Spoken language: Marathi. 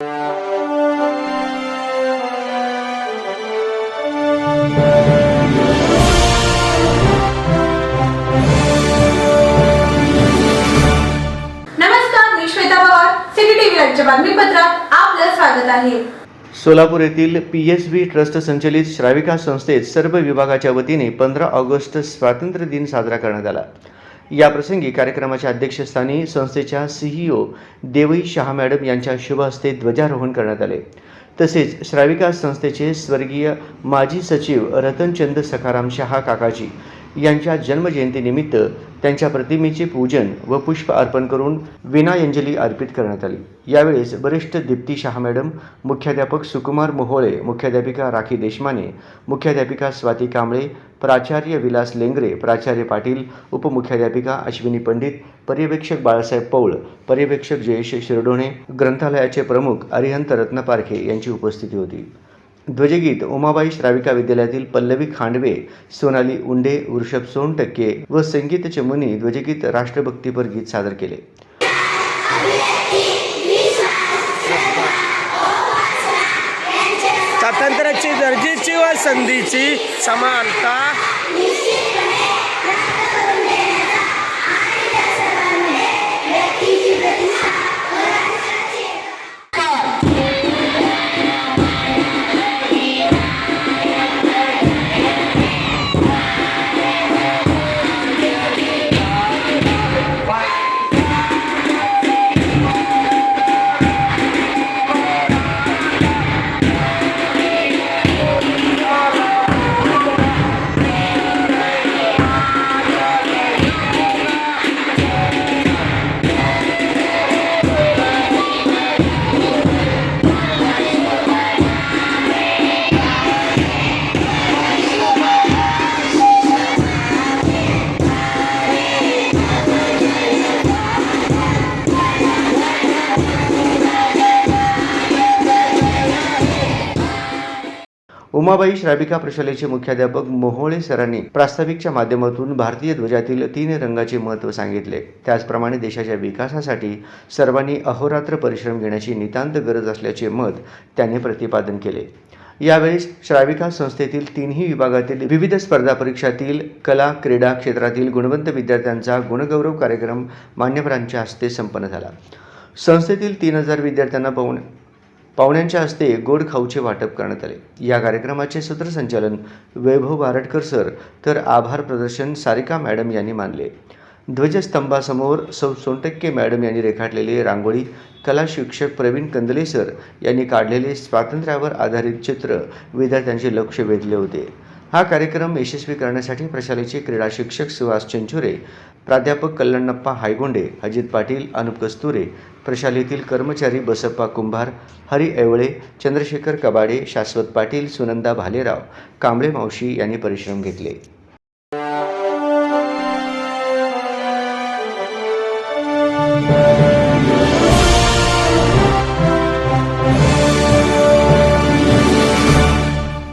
बातमीपत्रात आपलं स्वागत आहे। सोलापूर येथील पीएसबी ट्रस्ट संचलित श्राविका संस्थेत सर्व विभागाच्या वतीने 15 ऑगस्ट स्वातंत्र्य दिन साजरा करण्यात आला। या प्रसंगी कार्यक्रमाच्या अध्यक्षस्थानी संस्थेच्या सीईओ देवई शाह मॅडम यांच्या शुभ हस्ते ध्वजारोहण करण्यात आले। तसेच श्राविका संस्थेचे स्वर्गीय माजी सचिव रतनचंद सखाराम शाह काकाजी यांच्या जन्मजयंतीनिमित्त त्यांच्या प्रतिमेचे पूजन व पुष्प अर्पण करून विनयांजली अर्पित करण्यात आली। यावेळेस वरिष्ठ दीप्ती शाह मॅडम, मुख्याध्यापक सुकुमार मोहोळे, मुख्याध्यापिका राखी देशमाने, मुख्याध्यापिका स्वाती कांबळे, प्राचार्य विलास लेंगरे, प्राचार्य पाटील, उपमुख्याध्यापिका अश्विनी पंडित, पर्यवेक्षक बाळासाहेब पौळ, पर्यवेक्षक जयेश शिरडोणे, ग्रंथालयाचे प्रमुख अरिहंत रत्न पारखे यांची उपस्थिती होती। ध्वजगीत उमाबाई श्राविका विद्यालयातील पल्लवी खांडवे, सोनाली उंडे, वृषभ सोनटक्के व संगीत चमूनी ध्वजगीत राष्ट्रभक्तीपर गीत सादर केले। स्वातंत्र्याची गरजेची व संधीची समानता उमाबाई श्राविका प्रशालेचे मुख्याध्यापक मोहोळे सरांनी प्रास्ताविकच्या माध्यमातून भारतीय ध्वजातील 3 रंगाचे महत्त्व सांगितले। त्याचप्रमाणे देशाच्या विकासासाठी सर्वांनी अहोरात्र परिश्रम घेण्याची नितांत गरज असल्याचे मत त्यांनी प्रतिपादन केले। यावेळी श्राविका संस्थेतील 3ही विभागातील विविध स्पर्धा परीक्षातील कला क्रीडा क्षेत्रातील गुणवंत विद्यार्थ्यांचा गुणगौरव कार्यक्रम मान्यवरांच्या हस्ते संपन्न झाला। संस्थेतील 3000 विद्यार्थ्यांना पाहुण्यांच्या हस्ते गोड खाऊचे वाटप करण्यात आले। या कार्यक्रमाचे सूत्रसंचालन वैभव बारटकर सर तर आभार प्रदर्शन सारिका मॅडम यांनी मानले। ध्वजस्तंभासमोर सौ सोनटक्के मॅडम यांनी रेखाटलेली रांगोळी, कला शिक्षक प्रवीण कंदले सर यांनी काढलेले स्वातंत्र्यावर आधारित चित्र विद्यार्थ्यांचे लक्ष वेधले होते। हा कार्यक्रम यशस्वी करण्यासाठी प्रशालेचे क्रीडा शिक्षक सुहास चिंचुरे, प्राध्यापक कल्याणप्पा हायगोंडे, अजित पाटील, अनुप कस्तुरे, प्रशालेतील कर्मचारी बसप्पा कुंभार, हरी ऐवळे, चंद्रशेखर कबाडे, शाश्वत पाटील, सुनंदा भालेराव, कांबळे मावशी यांनी परिश्रम घेतले।